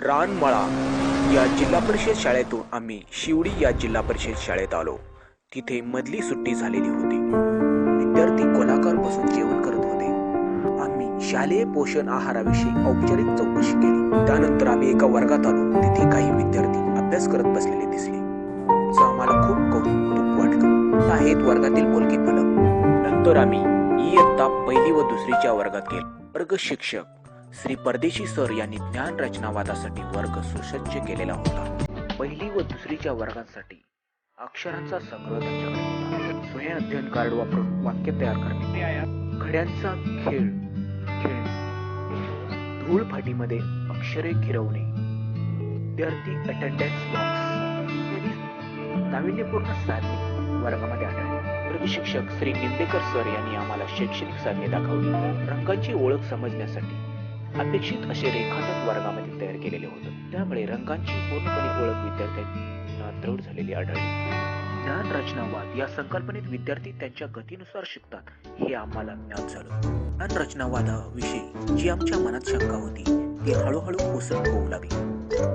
रानमळा या जिल्हा परिषद शाळेतून आम्ही शिवडी या जिल्हा परिषद शाळेत आलो. तिथे मधली सुट्टी झालेली होती. विद्यार्थी गोलाकार बसून जेवण करत होते. आम्ही शालेय पोषण आहाराविषयी औपचारिक चौकशी केली. त्यानंतर आम्ही एका वर्गात आलो. तिथे काही विद्यार्थी अभ्यास करत बसलेले दिसले. आम्हाला खूप कौतुक वाटलं. आहेत वर्गातील बोलके फलक. नंतर आम्ही इयत्ता पहिली व दुसरीच्या वर्गात गेलो. वर्ग शिक्षक श्री परदेशी सर यांनी ज्ञान रचनावादासाठी वर्ग सुसज्ज केलेला होता. पहिली व दुसरीच्या वर्गांसाठी अक्षरांचा संग्रह त्यांच्याकडे होता. स्वयं अध्ययन कार्ड वापरून वाक्य तयार करणे, घड्यांचा खेळ खेळणे, धूळ फाटीमध्ये अक्षरे गिरवणे, विद्यार्थी अटेंडन्स बॉक्स इत्यादी नाविन्यपूर्ण साधने वर्गामध्ये आढळली. वर्ग शिक्षक श्री निंबेकर सर यांनी आम्हाला शैक्षणिक साधने दाखवली. रंगांची ओळख समजण्यासाठी अपेक्षित असे रेखाटन वर्गामध्ये तयार केलेले होते. त्यामुळे रंगांची पूर्णपणे ओळख विद्यार्थ्यांना दृढ झालेली आढळली. ज्ञान रचनावाद या संकल्पनेत विद्यार्थी त्यांच्या गतीनुसार शिकतात हे आम्हाला ज्ञात झालं. ज्ञान रचनावादाविषयी जी आमच्या मनात शंका होती ती हळूहळू पुसट होऊ लागली.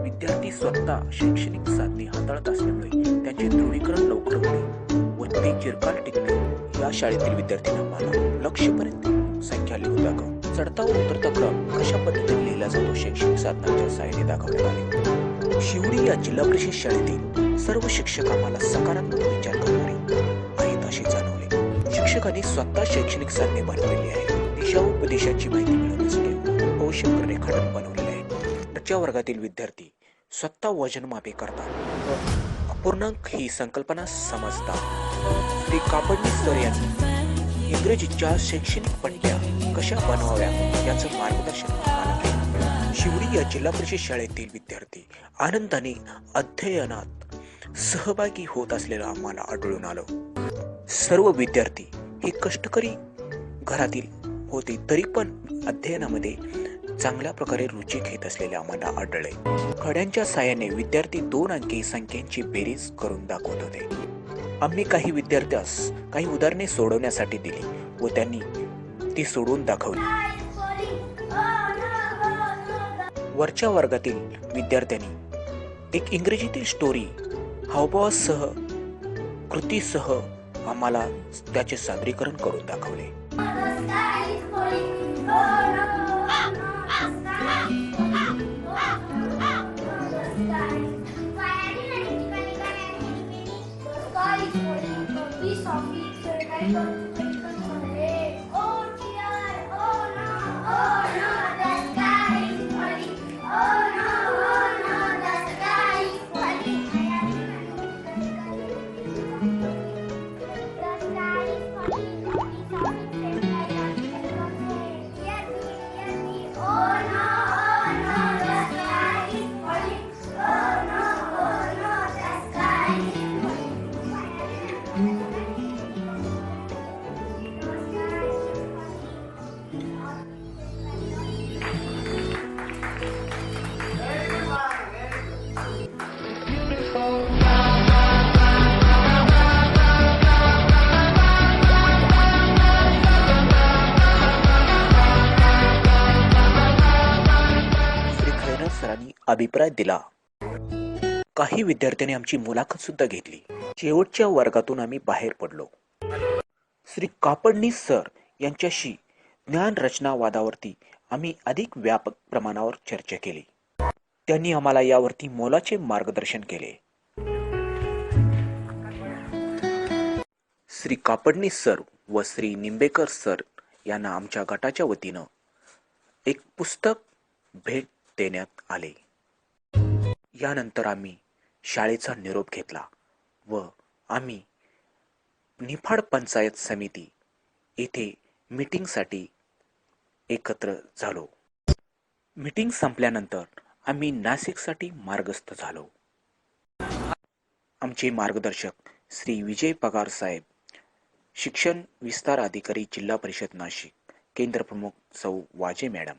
विद्यार्थी स्वतः शैक्षणिक साधने हाताळत असल्यामुळे त्यांचे दृढीकरण लवकर होते व ते चिरकाल टिकते. या शाळेतील विद्यार्थ्यांना मला लक्ष्यपर्यंत संख्या लिहून दाखव. चढता व उतरता क्रम कशा पद्धतीने लिहिला जातो शैक्षणिक साधनांच्या सहाय्याने दाखवण्यात आले. शिवडी या जिल्हा परिषद शाळेतील सर्व शिक्षक आम्हाला सकारात्मक विचार करणारे आहेत असे जाणवले. शिक्षकांनी स्वतः शैक्षणिक साधने बनवलेली आहे. दिशा व उपदेशाची माहिती मिळवण्यासाठी कौशल्य रेखाटन बनवलेले आहे. आजच्या वर्गातील विद्यार्थी स्वतः वजनमापे करतात. अपूर्णांक ही संकल्पना समजतात. श्री कापडणी सर यांनी इंग्रजीच्या शैक्षणिक पट्ट्या कशा बनवाव्या याचं मार्गदर्शन आम्हाला केलं. शिवडी या जिल्हा परिषद शाळेतील विद्यार्थी आनंदाने अध्ययनात सहभागी होत असलेलं आम्हाला आढळून आलं. सर्व विद्यार्थी हे कष्टकरी घरातील होते तरी पण अध्ययनामध्ये चांगल्या प्रकारे रुची घेत असलेले आम्हाला आढळले. खड्यांच्या साहाय्याने विद्यार्थी 2 अंकी संख्यांची बेरीज करून दाखवत होते. आम्ही काही विद्यार्थ्यास काही उदाहरणे सोडवण्यासाठी दिली व त्यांनी ती सोडवून दाखवली. वरच्या वर्गातील विद्यार्थ्यांनी एक इंग्रजीतील स्टोरी हावभावासह कृतीसह आम्हाला त्याचे सादरीकरण करून दाखवले. सरांनी अभिप्राय दिला. काही विद्यार्थ्यांनी आमची मुलाखत सुद्धा घेतली. शेवटच्या वर्गातून आम्ही बाहेर पडलो. श्री कापडणी सर यांच्याशी ज्ञान रचनावादावरती आम्ही अधिक व्यापक प्रमाणावर चर्चा केली. त्यांनी आम्हाला यावरती मोलाचे मार्गदर्शन केले. श्री कापडणी सर व श्री निंबेकर सर यांना आमच्या गटाच्या वतीनं एक पुस्तक भेट देण्यात आले. यानंतर आम्ही शाळेचा निरोप घेतला व आम्ही निफाड पंचायत समिती येथे मीटिंगसाठी एकत्र झालो. मीटिंग संपल्यानंतर आम्ही नाशिकसाठी मार्गस्थ झालो. आमचे मार्गदर्शक श्री विजय पगार साहेब, शिक्षण विस्तार अधिकारी जिल्हा परिषद नाशिक, केंद्र प्रमुख सौ वाजे मॅडम,